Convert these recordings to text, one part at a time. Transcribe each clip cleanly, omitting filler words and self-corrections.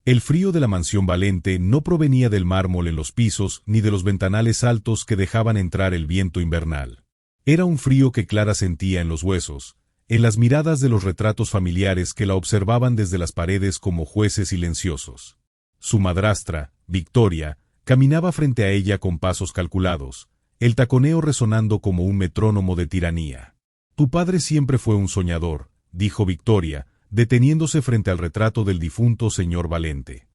El frío de la mansión Valente no provenía del mármol en los pisos ni de los ventanales altos que dejaban entrar el viento invernal. Era un frío que Clara sentía en los huesos, en las miradas de los retratos familiares que la observaban desde las paredes como jueces silenciosos. Su madrastra, Victoria, caminaba frente a ella con pasos calculados, el taconeo resonando como un metrónomo de tiranía. «Tu padre siempre fue un soñador», dijo Victoria, deteniéndose frente al retrato del difunto señor Valente.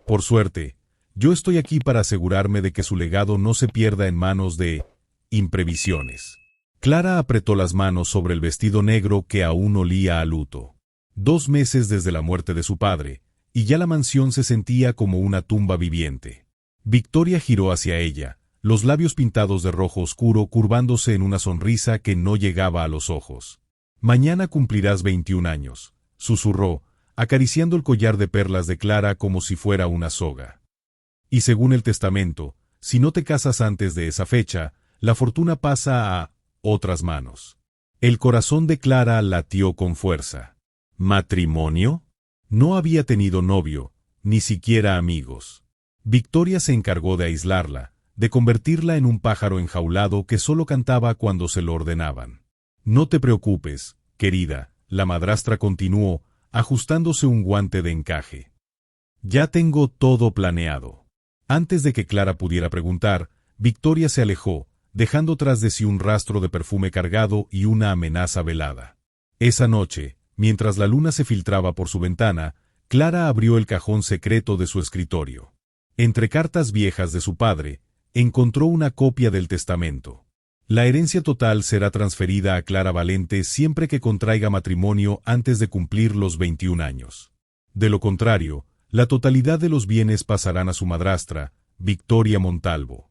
«Por suerte, yo estoy aquí para asegurarme de que su legado no se pierda en manos de imprevisiones». Clara apretó las manos sobre el vestido negro que aún olía a luto. 2 meses desde la muerte de su padre, y ya la mansión se sentía como una tumba viviente. Victoria giró hacia ella, los labios pintados de rojo oscuro curvándose en una sonrisa que no llegaba a los ojos. «Mañana cumplirás 21 años», susurró, acariciando el collar de perlas de Clara como si fuera una soga. «Y según el testamento, si no te casas antes de esa fecha, la fortuna pasa a otras manos». El corazón de Clara latió con fuerza. ¿Matrimonio? No había tenido novio, ni siquiera amigos. Victoria se encargó de aislarla, de convertirla en un pájaro enjaulado que solo cantaba cuando se lo ordenaban. «No te preocupes, querida», la madrastra continuó, ajustándose un guante de encaje. «Ya tengo todo planeado». Antes de que Clara pudiera preguntar, Victoria se alejó, dejando tras de sí un rastro de perfume cargado y una amenaza velada. Esa noche, mientras la luna se filtraba por su ventana, Clara abrió el cajón secreto de su escritorio. Entre cartas viejas de su padre, encontró una copia del testamento. La herencia total será transferida a Clara Valente siempre que contraiga matrimonio antes de cumplir los 21 años. De lo contrario, la totalidad de los bienes pasarán a su madrastra, Victoria Montalvo.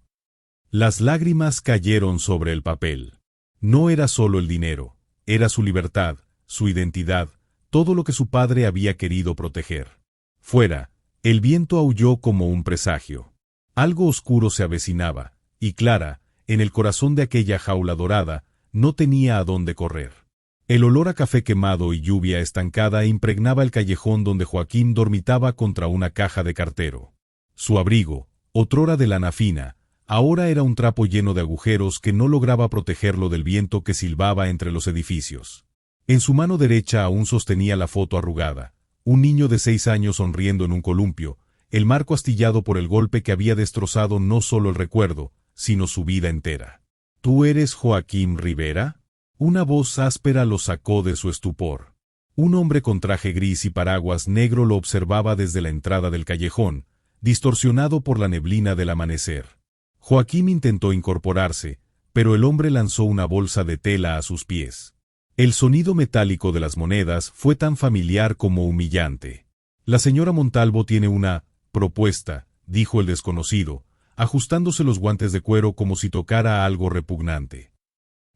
Las lágrimas cayeron sobre el papel. No era solo el dinero, era su libertad, su identidad, todo lo que su padre había querido proteger. Fuera, el viento aulló como un presagio. Algo oscuro se avecinaba, y Clara, en el corazón de aquella jaula dorada, no tenía a dónde correr. El olor a café quemado y lluvia estancada impregnaba el callejón donde Joaquín dormitaba contra una caja de cartero. Su abrigo, otrora de lana fina, ahora era un trapo lleno de agujeros que no lograba protegerlo del viento que silbaba entre los edificios. En su mano derecha aún sostenía la foto arrugada, un niño de 6 años sonriendo en un columpio, el marco astillado por el golpe que había destrozado no solo el recuerdo, sino su vida entera. «¿Tú eres Joaquín Rivera?». Una voz áspera lo sacó de su estupor. Un hombre con traje gris y paraguas negro lo observaba desde la entrada del callejón, distorsionado por la neblina del amanecer. Joaquín intentó incorporarse, pero el hombre lanzó una bolsa de tela a sus pies. El sonido metálico de las monedas fue tan familiar como humillante. «La señora Montalvo tiene una propuesta», dijo el desconocido, ajustándose los guantes de cuero como si tocara algo repugnante.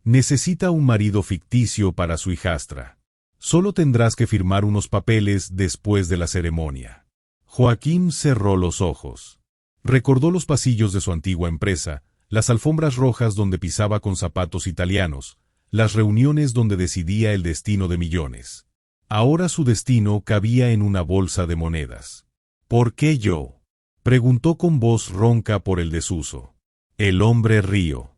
«Necesita un marido ficticio para su hijastra. Solo tendrás que firmar unos papeles después de la ceremonia». Joaquín cerró los ojos. Recordó los pasillos de su antigua empresa, las alfombras rojas donde pisaba con zapatos italianos, las reuniones donde decidía el destino de millones. Ahora su destino cabía en una bolsa de monedas. «¿Por qué yo?», preguntó con voz ronca por el desuso. El hombre rió.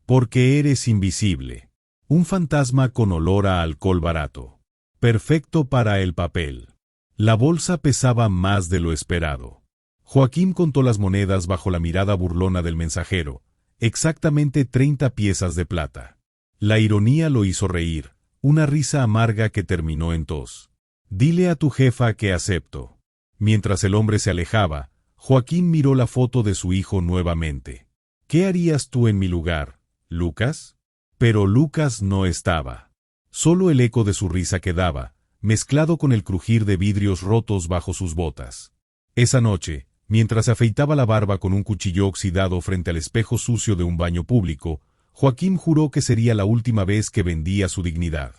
«Porque eres invisible. Un fantasma con olor a alcohol barato. Perfecto para el papel». La bolsa pesaba más de lo esperado. Joaquín contó las monedas bajo la mirada burlona del mensajero, exactamente 30 piezas de plata. La ironía lo hizo reír, una risa amarga que terminó en tos. «Dile a tu jefa que acepto». Mientras el hombre se alejaba, Joaquín miró la foto de su hijo nuevamente. «¿Qué harías tú en mi lugar, Lucas?». Pero Lucas no estaba. Solo el eco de su risa quedaba, mezclado con el crujir de vidrios rotos bajo sus botas. Esa noche, mientras se afeitaba la barba con un cuchillo oxidado frente al espejo sucio de un baño público, Joaquín juró que sería la última vez que vendía su dignidad.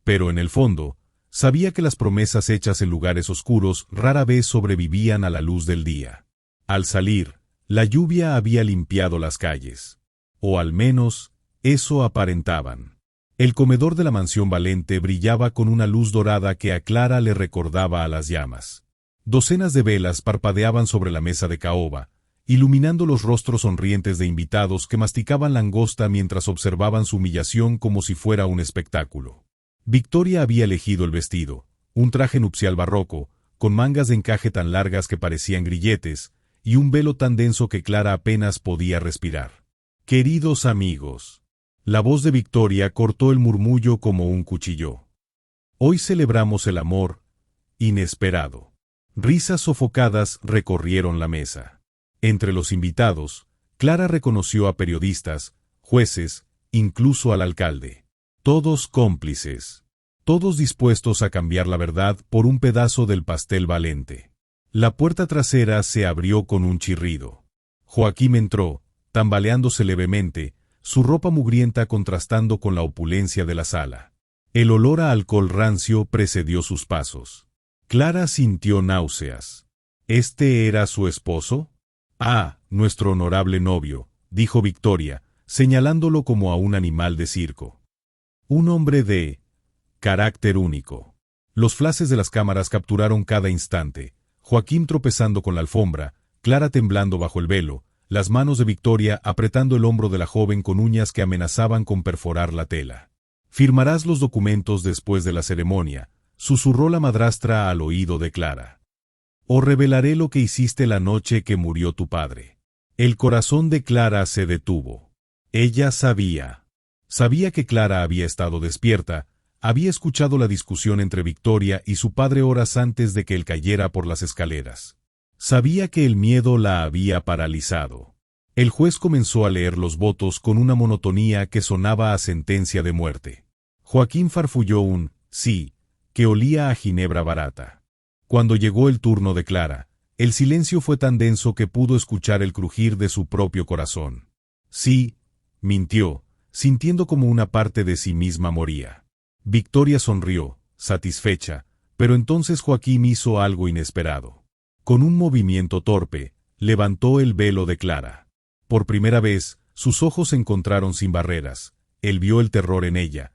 Pero en el fondo, sabía que las promesas hechas en lugares oscuros rara vez sobrevivían a la luz del día. Al salir, la lluvia había limpiado las calles. O al menos, eso aparentaban. El comedor de la mansión Valente brillaba con una luz dorada que a Clara le recordaba a las llamas. Docenas de velas parpadeaban sobre la mesa de caoba, iluminando los rostros sonrientes de invitados que masticaban langosta mientras observaban su humillación como si fuera un espectáculo. Victoria había elegido el vestido, un traje nupcial barroco, con mangas de encaje tan largas que parecían grilletes, y un velo tan denso que Clara apenas podía respirar. «Queridos amigos». La voz de Victoria cortó el murmullo como un cuchillo. «Hoy celebramos el amor inesperado». Risas sofocadas recorrieron la mesa. Entre los invitados, Clara reconoció a periodistas, jueces, incluso al alcalde. Todos cómplices. Todos dispuestos a cambiar la verdad por un pedazo del pastel Valente. La puerta trasera se abrió con un chirrido. Joaquín entró, tambaleándose levemente, su ropa mugrienta contrastando con la opulencia de la sala. El olor a alcohol rancio precedió sus pasos. Clara sintió náuseas. ¿Este era su esposo? «Ah, nuestro honorable novio», dijo Victoria, señalándolo como a un animal de circo. Un hombre de carácter único. Los flashes de las cámaras capturaron cada instante. Joaquín tropezando con la alfombra, Clara temblando bajo el velo, las manos de Victoria apretando el hombro de la joven con uñas que amenazaban con perforar la tela. «Firmarás los documentos después de la ceremonia», susurró la madrastra al oído de Clara. «O revelaré lo que hiciste la noche que murió tu padre». El corazón de Clara se detuvo. Ella sabía. Sabía que Clara había estado despierta, había escuchado la discusión entre Victoria y su padre horas antes de que él cayera por las escaleras. Sabía que el miedo la había paralizado. El juez comenzó a leer los votos con una monotonía que sonaba a sentencia de muerte. Joaquín farfulló un «sí», que olía a ginebra barata. Cuando llegó el turno de Clara, el silencio fue tan denso que pudo escuchar el crujir de su propio corazón. «Sí», mintió, sintiendo como una parte de sí misma moría. Victoria sonrió, satisfecha, pero entonces Joaquín hizo algo inesperado. Con un movimiento torpe, levantó el velo de Clara. Por primera vez, sus ojos se encontraron sin barreras. Él vio el terror en ella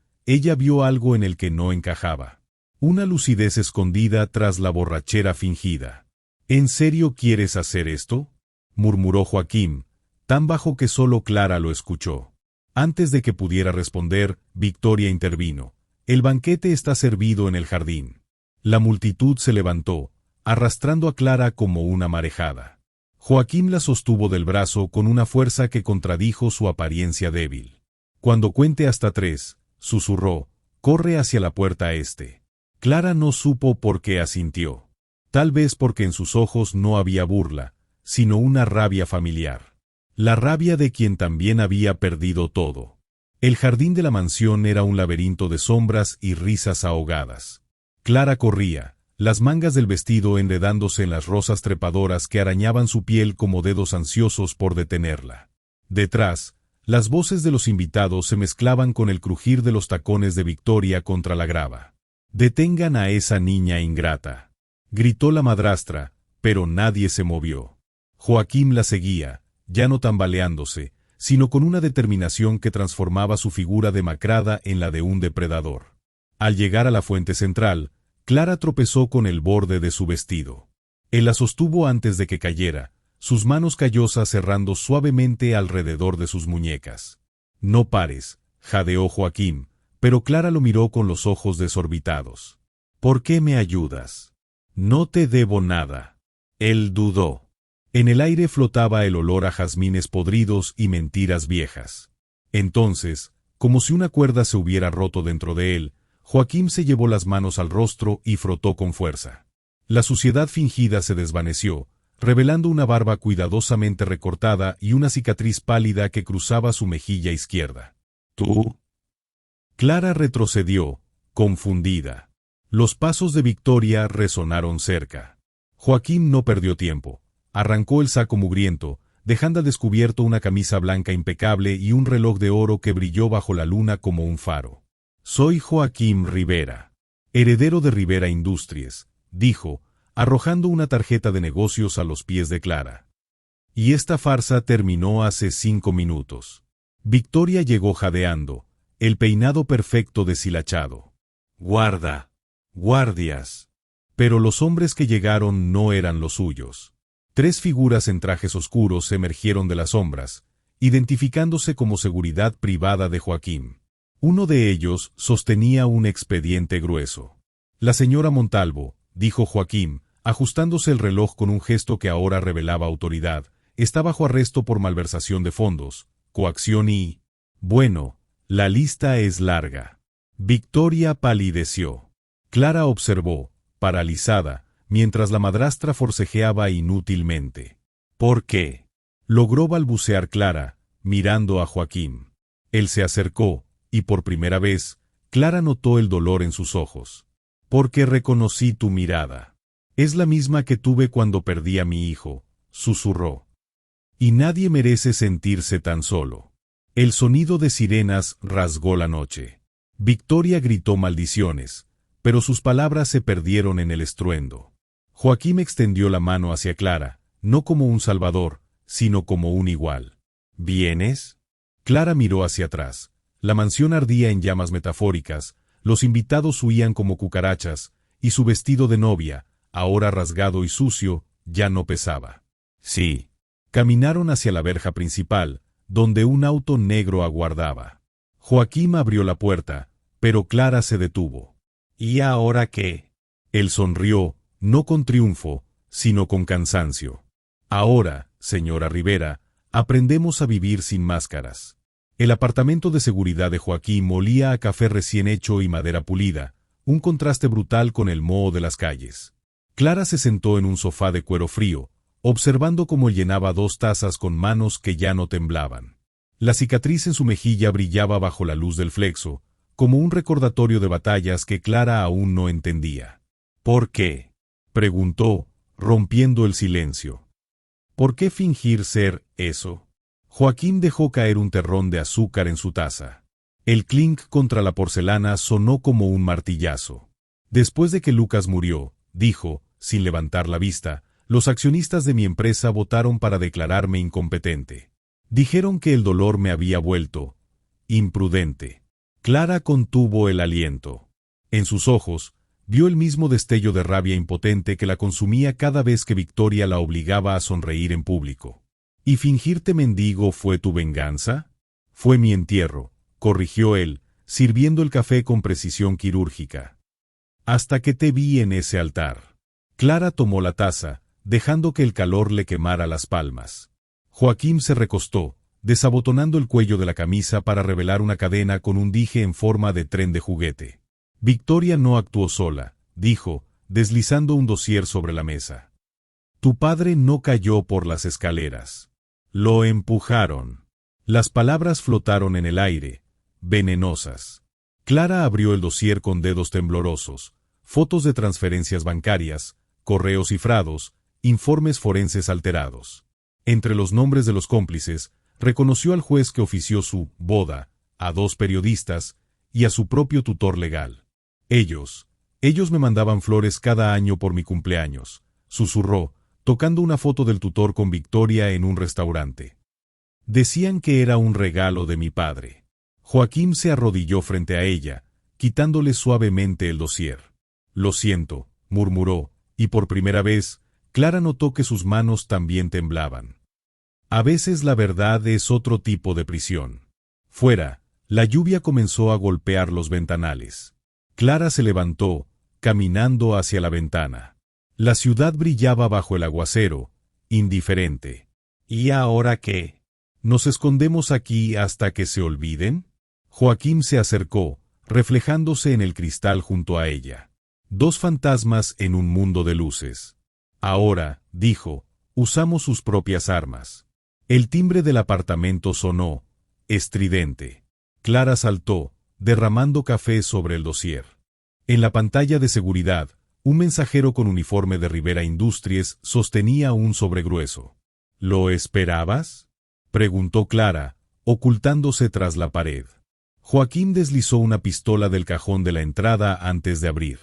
vio algo en el que no encajaba. Una lucidez escondida tras la borrachera fingida. «¿En serio quieres hacer esto?», murmuró Joaquín, tan bajo que solo Clara lo escuchó. Antes de que pudiera responder, Victoria intervino. «El banquete está servido en el jardín». La multitud se levantó, arrastrando a Clara como una marejada. Joaquín la sostuvo del brazo con una fuerza que contradijo su apariencia débil. «Cuando cuente hasta 3», susurró, «corre hacia la puerta este». Clara no supo por qué asintió. Tal vez porque en sus ojos no había burla, sino una rabia familiar. La rabia de quien también había perdido todo. El jardín de la mansión era un laberinto de sombras y risas ahogadas. Clara corría, las mangas del vestido enredándose en las rosas trepadoras que arañaban su piel como dedos ansiosos por detenerla. Detrás, las voces de los invitados se mezclaban con el crujir de los tacones de Victoria contra la grava. «Detengan a esa niña ingrata», gritó la madrastra, pero nadie se movió. Joaquín la seguía, ya no tambaleándose, sino con una determinación que transformaba su figura demacrada en la de un depredador. Al llegar a la fuente central, Clara tropezó con el borde de su vestido. Él la sostuvo antes de que cayera, sus manos callosas cerrando suavemente alrededor de sus muñecas. «No pares», jadeó Joaquín, pero Clara lo miró con los ojos desorbitados. «¿Por qué me ayudas?». «No te debo nada». Él dudó. En el aire flotaba el olor a jazmines podridos y mentiras viejas. Entonces, como si una cuerda se hubiera roto dentro de él, Joaquín se llevó las manos al rostro y frotó con fuerza. La suciedad fingida se desvaneció, revelando una barba cuidadosamente recortada y una cicatriz pálida que cruzaba su mejilla izquierda. «¿Tú?». Clara retrocedió, confundida. Los pasos de Victoria resonaron cerca. Joaquín no perdió tiempo. Arrancó el saco mugriento, dejando al descubierto una camisa blanca impecable y un reloj de oro que brilló bajo la luna como un faro. «Soy Joaquín Rivera, heredero de Rivera Industries», dijo, arrojando una tarjeta de negocios a los pies de Clara. Y esta farsa terminó hace 5 minutos. Victoria llegó jadeando, el peinado perfecto deshilachado. «Guarda. Guardias». Pero los hombres que llegaron no eran los suyos. 3 figuras en trajes oscuros emergieron de las sombras, identificándose como seguridad privada de Joaquín. Uno de ellos sostenía un expediente grueso. «La señora Montalvo», dijo Joaquín, ajustándose el reloj con un gesto que ahora revelaba autoridad, «está bajo arresto por malversación de fondos, coacción y... Bueno, la lista es larga». Victoria palideció. Clara observó, paralizada, mientras la madrastra forcejeaba inútilmente. «¿Por qué?», logró balbucear Clara, mirando a Joaquín. Él se acercó, y por primera vez, Clara notó el dolor en sus ojos. «Porque reconocí tu mirada. Es la misma que tuve cuando perdí a mi hijo», susurró. «Y nadie merece sentirse tan solo». El sonido de sirenas rasgó la noche. Victoria gritó maldiciones, pero sus palabras se perdieron en el estruendo. Joaquín extendió la mano hacia Clara, no como un salvador, sino como un igual. «¿Vienes?». Clara miró hacia atrás. La mansión ardía en llamas metafóricas, los invitados huían como cucarachas, y su vestido de novia, ahora rasgado y sucio, ya no pesaba. «Sí». Caminaron hacia la verja principal, donde un auto negro aguardaba. Joaquín abrió la puerta, pero Clara se detuvo. «¿Y ahora qué?». Él sonrió, no con triunfo, sino con cansancio. «Ahora, señora Rivera, aprendemos a vivir sin máscaras». El apartamento de seguridad de Joaquín olía a café recién hecho y madera pulida, un contraste brutal con el moho de las calles. Clara se sentó en un sofá de cuero frío, observando cómo llenaba 2 tazas con manos que ya no temblaban. La cicatriz en su mejilla brillaba bajo la luz del flexo, como un recordatorio de batallas que Clara aún no entendía. «¿Por qué?», preguntó, rompiendo el silencio. «¿Por qué fingir ser eso?». Joaquín dejó caer un terrón de azúcar en su taza. El clink contra la porcelana sonó como un martillazo. «Después de que Lucas murió», dijo, sin levantar la vista, «los accionistas de mi empresa votaron para declararme incompetente. Dijeron que el dolor me había vuelto imprudente». Clara contuvo el aliento. En sus ojos, vio el mismo destello de rabia impotente que la consumía cada vez que Victoria la obligaba a sonreír en público. «¿Y fingirte mendigo fue tu venganza?». «Fue mi entierro», corrigió él, sirviendo el café con precisión quirúrgica. «Hasta que te vi en ese altar». Clara tomó la taza, dejando que el calor le quemara las palmas. Joaquín se recostó, desabotonando el cuello de la camisa para revelar una cadena con un dije en forma de tren de juguete. «Victoria no actuó sola», dijo, deslizando un dossier sobre la mesa. «Tu padre no cayó por las escaleras. Lo empujaron». Las palabras flotaron en el aire, venenosas. Clara abrió el dossier con dedos temblorosos, fotos de transferencias bancarias, correos cifrados, informes forenses alterados. Entre los nombres de los cómplices, reconoció al juez que ofició su boda, a 2 periodistas y a su propio tutor legal. Ellos me mandaban flores cada año por mi cumpleaños», susurró, tocando una foto del tutor con Victoria en un restaurante. «Decían que era un regalo de mi padre». Joaquín se arrodilló frente a ella, quitándole suavemente el dossier. «Lo siento», murmuró, y por primera vez, Clara notó que sus manos también temblaban. «A veces la verdad es otro tipo de prisión». Fuera, la lluvia comenzó a golpear los ventanales. Clara se levantó, caminando hacia la ventana. La ciudad brillaba bajo el aguacero, indiferente. «¿Y ahora qué? ¿Nos escondemos aquí hasta que se olviden?». Joaquín se acercó, reflejándose en el cristal junto a ella. 2 fantasmas en un mundo de luces. «Ahora», dijo, «usamos sus propias armas». El timbre del apartamento sonó, estridente. Clara saltó, derramando café sobre el dossier. En la pantalla de seguridad, un mensajero con uniforme de Rivera Industries sostenía un sobregrueso. «¿Lo esperabas?», preguntó Clara, ocultándose tras la pared. Joaquín deslizó una pistola del cajón de la entrada antes de abrir.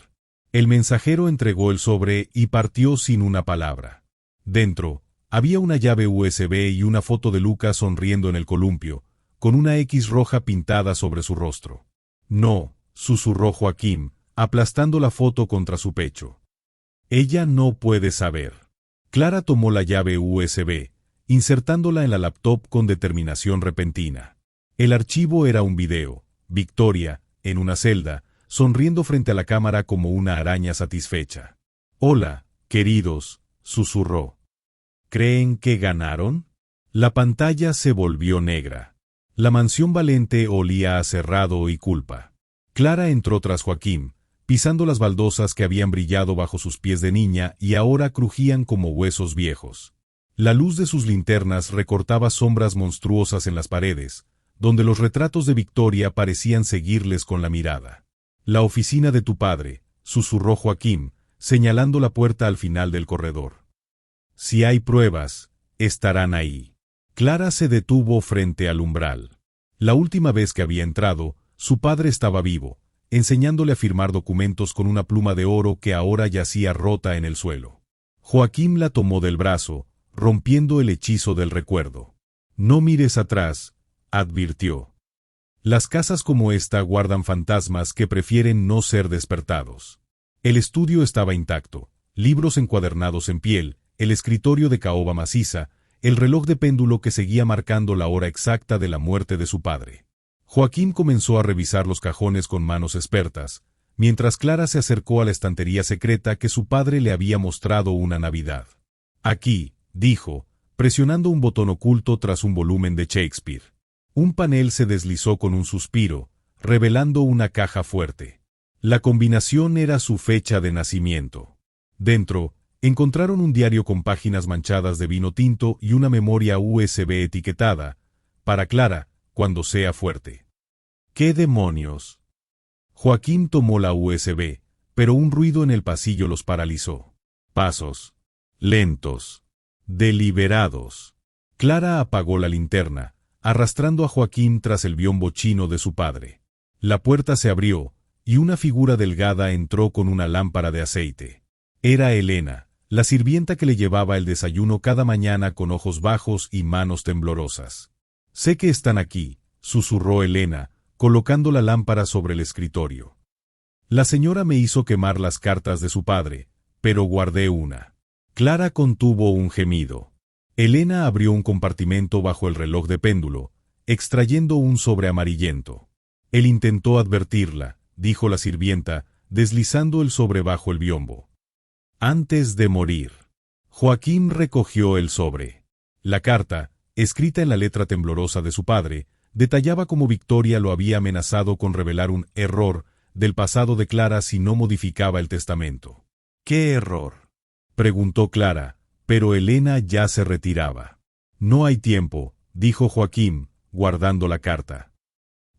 El mensajero entregó el sobre y partió sin una palabra. Dentro, había una llave USB y una foto de Lucas sonriendo en el columpio, con una X roja pintada sobre su rostro. «No», susurró Joaquín, aplastando la foto contra su pecho. Ella no puede saber. Clara tomó la llave USB, insertándola en la laptop con determinación repentina. El archivo era un video. Victoria, en una celda, sonriendo frente a la cámara como una araña satisfecha. «Hola, queridos», susurró. «¿Creen que ganaron?» La pantalla se volvió negra. La mansión Valente olía a cerrado y culpa. Clara entró tras Joaquín, pisando las baldosas que habían brillado bajo sus pies de niña y ahora crujían como huesos viejos. La luz de sus linternas recortaba sombras monstruosas en las paredes, donde los retratos de Victoria parecían seguirles con la mirada. «La oficina de tu padre», susurró Joaquín, señalando la puerta al final del corredor. «Si hay pruebas, estarán ahí». Clara se detuvo frente al umbral. La última vez que había entrado, su padre estaba vivo, enseñándole a firmar documentos con una pluma de oro que ahora yacía rota en el suelo. Joaquín la tomó del brazo, rompiendo el hechizo del recuerdo. «No mires atrás», advirtió. «Las casas como esta guardan fantasmas que prefieren no ser despertados». El estudio estaba intacto, libros encuadernados en piel, el escritorio de caoba maciza, el reloj de péndulo que seguía marcando la hora exacta de la muerte de su padre. Joaquín comenzó a revisar los cajones con manos expertas, mientras Clara se acercó a la estantería secreta que su padre le había mostrado una Navidad. «Aquí», dijo, presionando un botón oculto tras un volumen de Shakespeare. Un panel se deslizó con un suspiro, revelando una caja fuerte. La combinación era su fecha de nacimiento. Dentro, encontraron un diario con páginas manchadas de vino tinto y una memoria USB etiquetada, «Para Clara, cuando sea fuerte». «¿Qué demonios?». Joaquín tomó la USB, pero un ruido en el pasillo los paralizó. Pasos. Lentos. Deliberados. Clara apagó la linterna, arrastrando a Joaquín tras el biombo chino de su padre. La puerta se abrió, y una figura delgada entró con una lámpara de aceite. Era Elena, la sirvienta que le llevaba el desayuno cada mañana con ojos bajos y manos temblorosas. «Sé que están aquí», susurró Elena, colocando la lámpara sobre el escritorio. «La señora me hizo quemar las cartas de su padre, pero guardé una». Clara contuvo un gemido. Elena abrió un compartimento bajo el reloj de péndulo, extrayendo un sobre amarillento. «Él intentó advertirla», dijo la sirvienta, deslizando el sobre bajo el biombo. «Antes de morir». Joaquín recogió el sobre. La carta, escrita en la letra temblorosa de su padre, detallaba cómo Victoria lo había amenazado con revelar un error del pasado de Clara si no modificaba el testamento. «¿Qué error?», preguntó Clara, pero Elena ya se retiraba. «No hay tiempo», dijo Joaquín, guardando la carta.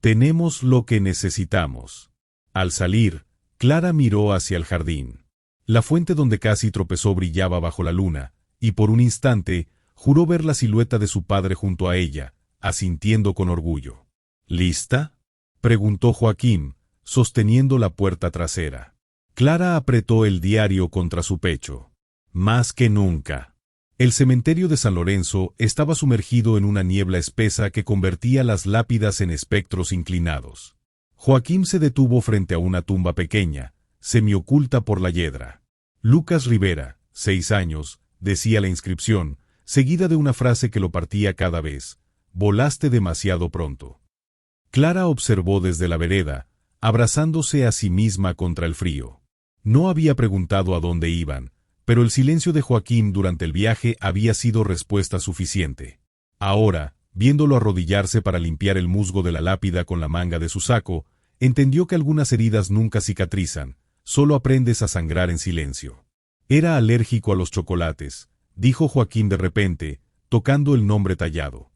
«Tenemos lo que necesitamos». Al salir, Clara miró hacia el jardín. La fuente donde casi tropezó brillaba bajo la luna, y por un instante juró ver la silueta de su padre junto a ella, asintiendo con orgullo. «¿Lista?», preguntó Joaquín, sosteniendo la puerta trasera. Clara apretó el diario contra su pecho. Más que nunca. El cementerio de San Lorenzo estaba sumergido en una niebla espesa que convertía las lápidas en espectros inclinados. Joaquín se detuvo frente a una tumba pequeña, semioculta por la hiedra. «Lucas Rivera, 6 años», decía la inscripción, seguida de una frase que lo partía cada vez: «Volaste demasiado pronto». Clara observó desde la vereda, abrazándose a sí misma contra el frío. No había preguntado a dónde iban, pero el silencio de Joaquín durante el viaje había sido respuesta suficiente. Ahora, viéndolo arrodillarse para limpiar el musgo de la lápida con la manga de su saco, entendió que algunas heridas nunca cicatrizan, solo aprendes a sangrar en silencio. «Era alérgico a los chocolates», dijo Joaquín de repente, tocando el nombre tallado.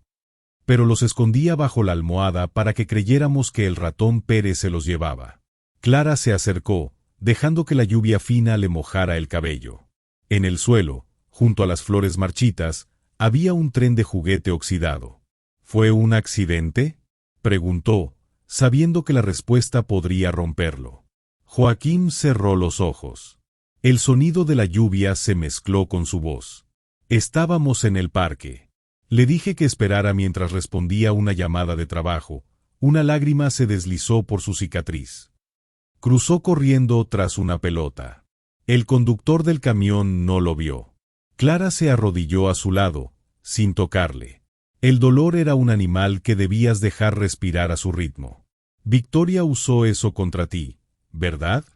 «Pero los escondía bajo la almohada para que creyéramos que el ratón Pérez se los llevaba». Clara se acercó, dejando que la lluvia fina le mojara el cabello. En el suelo, junto a las flores marchitas, había un tren de juguete oxidado. «¿Fue un accidente?», preguntó, sabiendo que la respuesta podría romperlo. Joaquín cerró los ojos. El sonido de la lluvia se mezcló con su voz. «Estábamos en el parque. Le dije que esperara mientras respondía una llamada de trabajo. Una lágrima se deslizó por su cicatriz. Cruzó corriendo tras una pelota. El conductor del camión no lo vio. Clara se arrodilló a su lado, sin tocarle. El dolor era un animal que debías dejar respirar a su ritmo. Victoria usó eso contra ti, ¿verdad?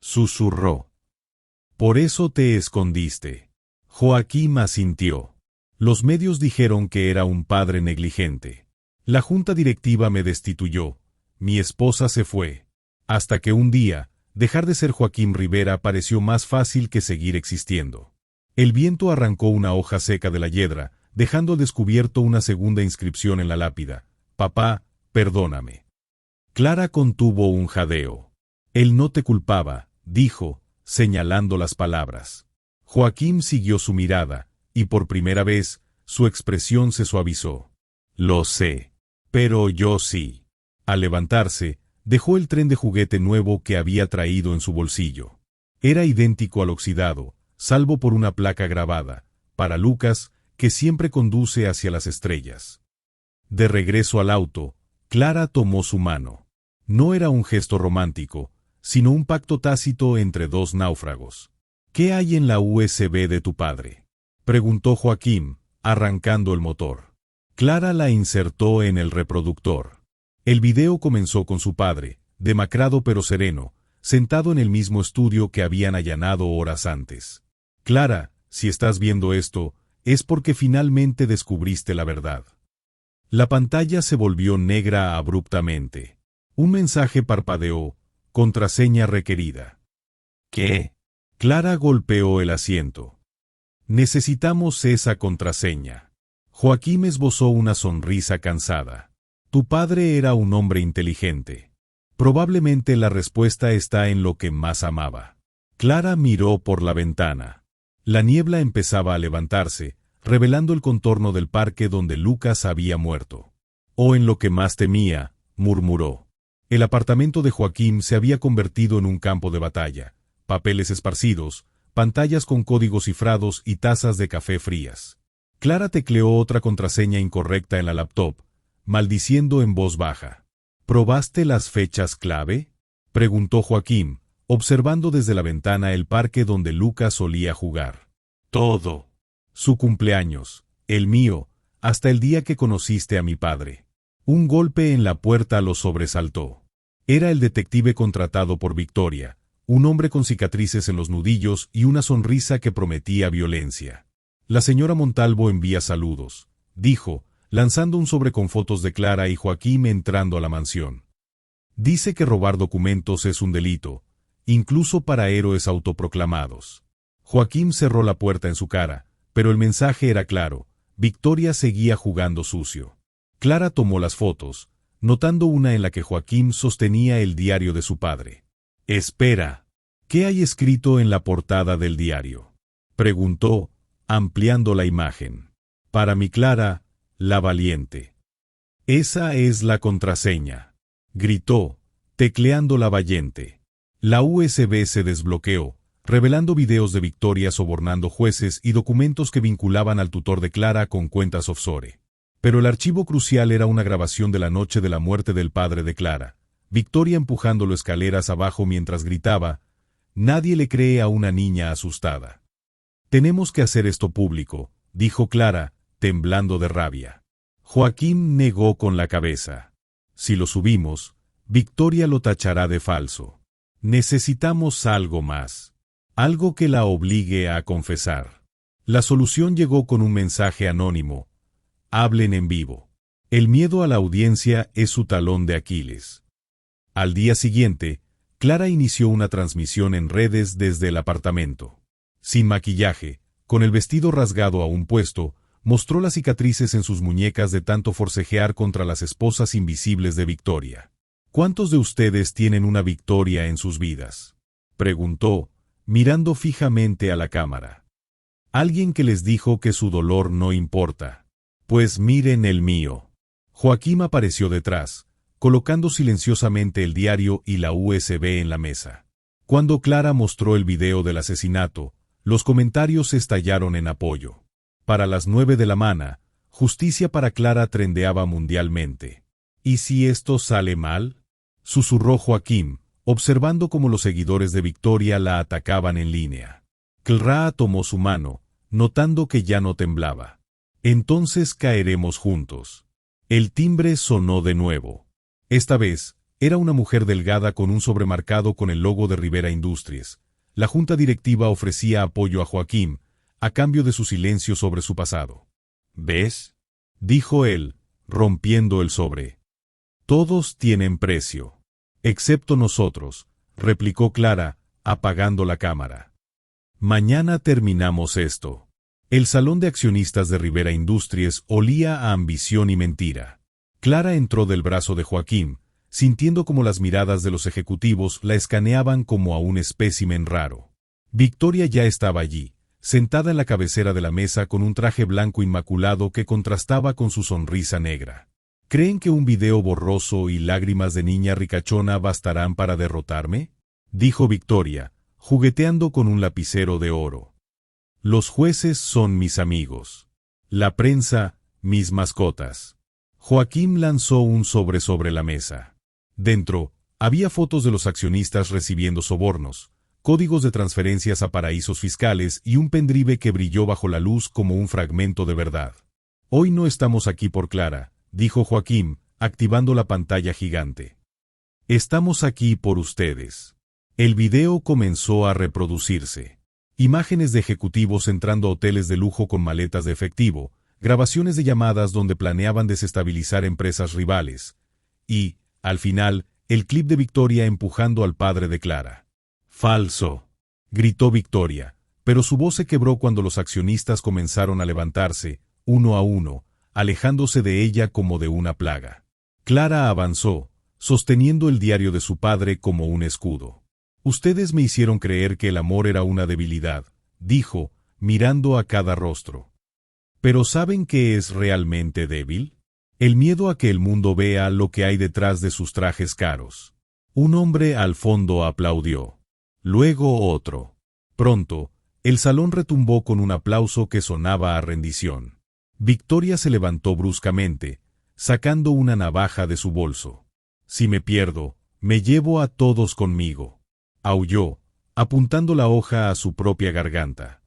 Susurró. Por eso te escondiste. Joaquín asintió. Los medios dijeron que era un padre negligente. La junta directiva me destituyó. Mi esposa se fue. Hasta que un día, dejar de ser Joaquín Rivera pareció más fácil que seguir existiendo. El viento arrancó una hoja seca de la hiedra, dejando al descubierto una segunda inscripción en la lápida. Papá, perdóname. Clara contuvo un jadeo. Él no te culpaba, dijo, señalando las palabras. Joaquín siguió su mirada, y por primera vez, su expresión se suavizó. Lo sé. Pero yo sí. Al levantarse, dejó el tren de juguete nuevo que había traído en su bolsillo. Era idéntico al oxidado, salvo por una placa grabada, para Lucas, que siempre conduce hacia las estrellas. De regreso al auto, Clara tomó su mano. No era un gesto romántico, sino un pacto tácito entre dos náufragos. ¿Qué hay en la USB de tu padre?, preguntó Joaquín, arrancando el motor. Clara la insertó en el reproductor. El video comenzó con su padre, demacrado pero sereno, sentado en el mismo estudio que habían allanado horas antes. Clara, si estás viendo esto, es porque finalmente descubriste la verdad. La pantalla se volvió negra abruptamente. Un mensaje parpadeó, contraseña requerida. ¿Qué? Clara golpeó el asiento. Necesitamos esa contraseña. Joaquín esbozó una sonrisa cansada. Tu padre era un hombre inteligente. Probablemente la respuesta está en lo que más amaba. Clara miró por la ventana. La niebla empezaba a levantarse, revelando el contorno del parque donde Lucas había muerto. «O en lo que más temía», murmuró. El apartamento de Joaquín se había convertido en un campo de batalla. Papeles esparcidos, pantallas con códigos cifrados y tazas de café frías. Clara tecleó otra contraseña incorrecta en la laptop, maldiciendo en voz baja. ¿Probaste las fechas clave?, preguntó Joaquín, observando desde la ventana el parque donde Lucas solía jugar. Todo. Su cumpleaños, el mío, hasta el día que conociste a mi padre. Un golpe en la puerta lo sobresaltó. Era el detective contratado por Victoria, un hombre con cicatrices en los nudillos y una sonrisa que prometía violencia. La señora Montalvo envía saludos, dijo, lanzando un sobre con fotos de Clara y Joaquín entrando a la mansión. Dice que robar documentos es un delito, incluso para héroes autoproclamados. Joaquín cerró la puerta en su cara, pero el mensaje era claro: Victoria seguía jugando sucio. Clara tomó las fotos, notando una en la que Joaquín sostenía el diario de su padre. «Espera, ¿qué hay escrito en la portada del diario?», preguntó, ampliando la imagen. «Para mi Clara, la valiente». «Esa es la contraseña», gritó, tecleando la valiente. La USB se desbloqueó, revelando videos de Victoria sobornando jueces y documentos que vinculaban al tutor de Clara con cuentas offshore. Pero el archivo crucial era una grabación de la noche de la muerte del padre de Clara. Victoria empujándolo escaleras abajo mientras gritaba: «Nadie le cree a una niña asustada». «Tenemos que hacer esto público», dijo Clara, temblando de rabia. Joaquín negó con la cabeza. «Si lo subimos, Victoria lo tachará de falso. Necesitamos algo más. Algo que la obligue a confesar». La solución llegó con un mensaje anónimo: «Hablen en vivo». El miedo a la audiencia es su talón de Aquiles. Al día siguiente, Clara inició una transmisión en redes desde el apartamento. Sin maquillaje, con el vestido rasgado a un puesto, mostró las cicatrices en sus muñecas de tanto forcejear contra las esposas invisibles de Victoria. ¿Cuántos de ustedes tienen una Victoria en sus vidas?, preguntó, mirando fijamente a la cámara. Alguien que les dijo que su dolor no importa. Pues miren el mío. Joaquín apareció detrás, colocando silenciosamente el diario y la USB en la mesa. Cuando Clara mostró el video del asesinato, los comentarios estallaron en apoyo. Para las 9 de la mañana, justicia para Clara trendeaba mundialmente. ¿Y si esto sale mal?, susurró Joaquín, observando cómo los seguidores de Victoria la atacaban en línea. Clara tomó su mano, notando que ya no temblaba. Entonces caeremos juntos. El timbre sonó de nuevo. Esta vez, era una mujer delgada con un sobremarcado con el logo de Rivera Industries. La junta directiva ofrecía apoyo a Joaquín, a cambio de su silencio sobre su pasado. ¿Ves?, dijo él, rompiendo el sobre. Todos tienen precio. Excepto nosotros, replicó Clara, apagando la cámara. Mañana terminamos esto. El salón de accionistas de Rivera Industries olía a ambición y mentira. Clara entró del brazo de Joaquín, sintiendo como las miradas de los ejecutivos la escaneaban como a un espécimen raro. Victoria ya estaba allí, sentada en la cabecera de la mesa con un traje blanco inmaculado que contrastaba con su sonrisa negra. ¿Creen que un video borroso y lágrimas de niña ricachona bastarán para derrotarme?, dijo Victoria, jugueteando con un lapicero de oro. Los jueces son mis amigos. La prensa, mis mascotas. Joaquín lanzó un sobre la mesa. Dentro, había fotos de los accionistas recibiendo sobornos, códigos de transferencias a paraísos fiscales y un pendrive que brilló bajo la luz como un fragmento de verdad. Hoy no estamos aquí por Clara, dijo Joaquín, activando la pantalla gigante. Estamos aquí por ustedes. El video comenzó a reproducirse. Imágenes de ejecutivos entrando a hoteles de lujo con maletas de efectivo, grabaciones de llamadas donde planeaban desestabilizar empresas rivales, y, al final, el clip de Victoria empujando al padre de Clara. «Falso», gritó Victoria, pero su voz se quebró cuando los accionistas comenzaron a levantarse, uno a uno, alejándose de ella como de una plaga. Clara avanzó, sosteniendo el diario de su padre como un escudo. «Ustedes me hicieron creer que el amor era una debilidad», dijo, mirando a cada rostro. «¿Pero saben qué es realmente débil? El miedo a que el mundo vea lo que hay detrás de sus trajes caros». Un hombre al fondo aplaudió. Luego otro. Pronto, el salón retumbó con un aplauso que sonaba a rendición. Victoria se levantó bruscamente, sacando una navaja de su bolso. «Si me pierdo, me llevo a todos conmigo», aulló, apuntando la hoja a su propia garganta.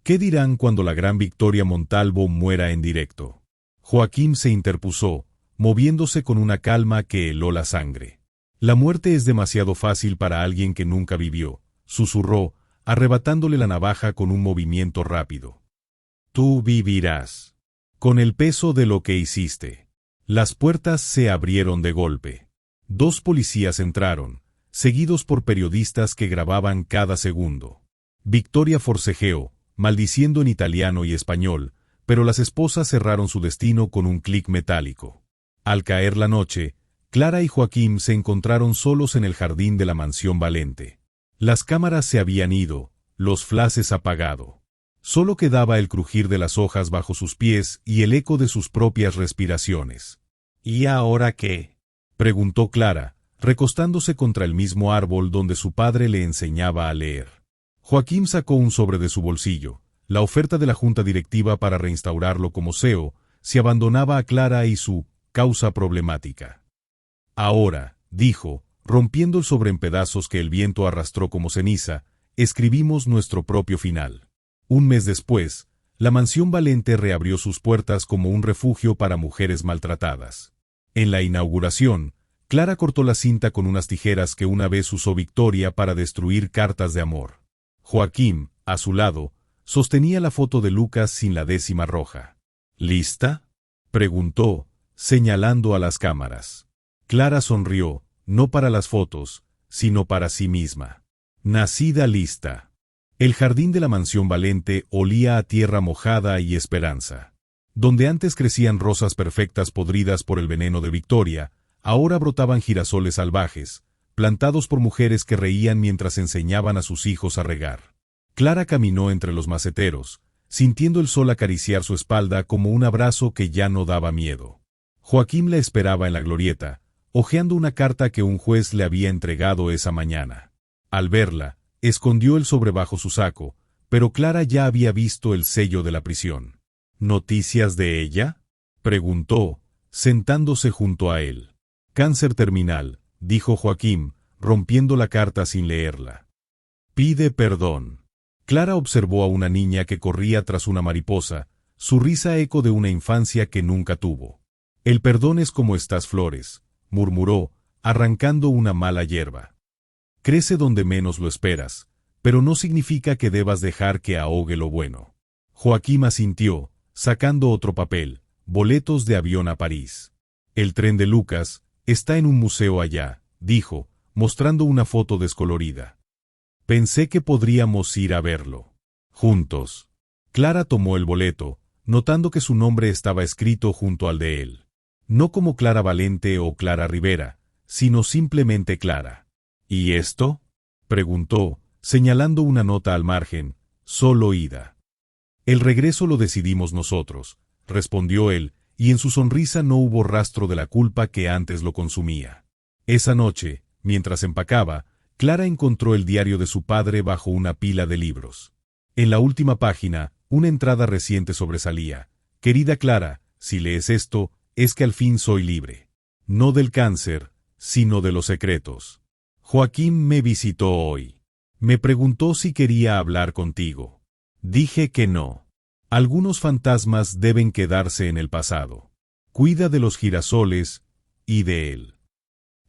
«¿Qué dirán cuando la gran Victoria Montalvo muera en directo?». Joaquín se interpuso, moviéndose con una calma que heló la sangre. «La muerte es demasiado fácil para alguien que nunca vivió», susurró, arrebatándole la navaja con un movimiento rápido. «Tú vivirás. Con el peso de lo que hiciste». Las puertas se abrieron de golpe. 2 policías entraron, seguidos por periodistas que grababan cada segundo. Victoria forcejeó, maldiciendo en italiano y español, pero las esposas cerraron su destino con un clic metálico. Al caer la noche, Clara y Joaquín se encontraron solos en el jardín de la mansión Valente. Las cámaras se habían ido, los flashes apagado. Solo quedaba el crujir de las hojas bajo sus pies y el eco de sus propias respiraciones. «¿Y ahora qué?», preguntó Clara, recostándose contra el mismo árbol donde su padre le enseñaba a leer. Joaquín sacó un sobre de su bolsillo, la oferta de la junta directiva para reinstaurarlo como CEO, si abandonaba a Clara y su causa problemática. «Ahora», dijo, rompiendo el sobre en pedazos que el viento arrastró como ceniza, «escribimos nuestro propio final». Un mes después, la mansión Valente reabrió sus puertas como un refugio para mujeres maltratadas. En la inauguración, Clara cortó la cinta con unas tijeras que una vez usó Victoria para destruir cartas de amor. Joaquín, a su lado, sostenía la foto de Lucas sin la décima roja. «¿Lista?», preguntó, señalando a las cámaras. Clara sonrió, no para las fotos, sino para sí misma. «Nacida lista». El jardín de la mansión Valente olía a tierra mojada y esperanza. Donde antes crecían rosas perfectas podridas por el veneno de Victoria, ahora brotaban girasoles salvajes, plantados por mujeres que reían mientras enseñaban a sus hijos a regar. Clara caminó entre los maceteros, sintiendo el sol acariciar su espalda como un abrazo que ya no daba miedo. Joaquín la esperaba en la glorieta, hojeando una carta que un juez le había entregado esa mañana. Al verla, escondió el sobre bajo su saco, pero Clara ya había visto el sello de la prisión. «¿Noticias de ella?», preguntó, sentándose junto a él. «Cáncer terminal», dijo Joaquín, rompiendo la carta sin leerla. Pide perdón. Clara observó a una niña que corría tras una mariposa, su risa eco de una infancia que nunca tuvo. El perdón es como estas flores, murmuró, arrancando una mala hierba. Crece donde menos lo esperas, pero no significa que debas dejar que ahogue lo bueno. Joaquín asintió, sacando otro papel, boletos de avión a París. El tren de Lucas está en un museo allá, dijo, mostrando una foto descolorida. Pensé que podríamos ir a verlo. Juntos. Clara tomó el boleto, notando que su nombre estaba escrito junto al de él. No como Clara Valente o Clara Rivera, sino simplemente Clara. ¿Y esto?, preguntó, señalando una nota al margen, solo ida. El regreso lo decidimos nosotros, respondió él, y en su sonrisa no hubo rastro de la culpa que antes lo consumía. Esa noche, mientras empacaba, Clara encontró el diario de su padre bajo una pila de libros. En la última página, una entrada reciente sobresalía. Querida Clara, si lees esto, es que al fin soy libre. No del cáncer, sino de los secretos. Joaquín me visitó hoy. Me preguntó si quería hablar contigo. Dije que no. Algunos fantasmas deben quedarse en el pasado. Cuida de los girasoles y de él.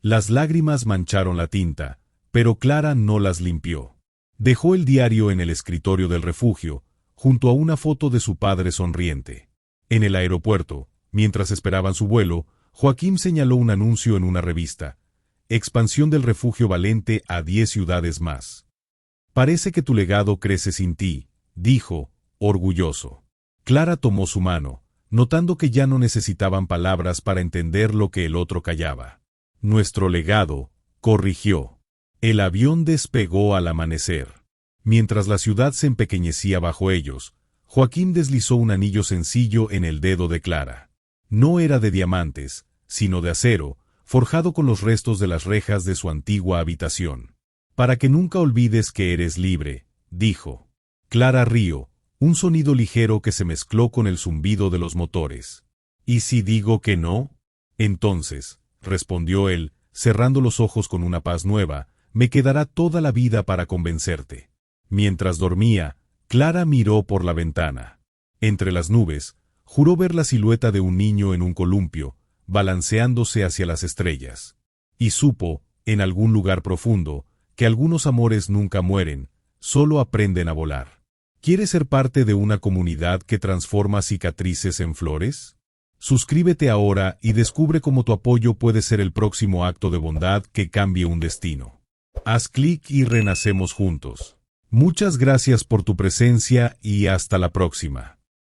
Las lágrimas mancharon la tinta, pero Clara no las limpió. Dejó el diario en el escritorio del refugio, junto a una foto de su padre sonriente. En el aeropuerto, mientras esperaban su vuelo, Joaquín señaló un anuncio en una revista. Expansión del refugio Valente a 10 ciudades más. Parece que tu legado crece sin ti, dijo, orgulloso. Clara tomó su mano, notando que ya no necesitaban palabras para entender lo que el otro callaba. Nuestro legado, corrigió. El avión despegó al amanecer. Mientras la ciudad se empequeñecía bajo ellos, Joaquín deslizó un anillo sencillo en el dedo de Clara. No era de diamantes, sino de acero, forjado con los restos de las rejas de su antigua habitación. Para que nunca olvides que eres libre, dijo. Clara rió, un sonido ligero que se mezcló con el zumbido de los motores. ¿Y si digo que no? Entonces, respondió él, cerrando los ojos con una paz nueva, me quedará toda la vida para convencerte. Mientras dormía, Clara miró por la ventana. Entre las nubes, juró ver la silueta de un niño en un columpio, balanceándose hacia las estrellas. Y supo, en algún lugar profundo, que algunos amores nunca mueren, solo aprenden a volar. ¿Quieres ser parte de una comunidad que transforma cicatrices en flores? Suscríbete ahora y descubre cómo tu apoyo puede ser el próximo acto de bondad que cambie un destino. Haz clic y renacemos juntos. Muchas gracias por tu presencia y hasta la próxima.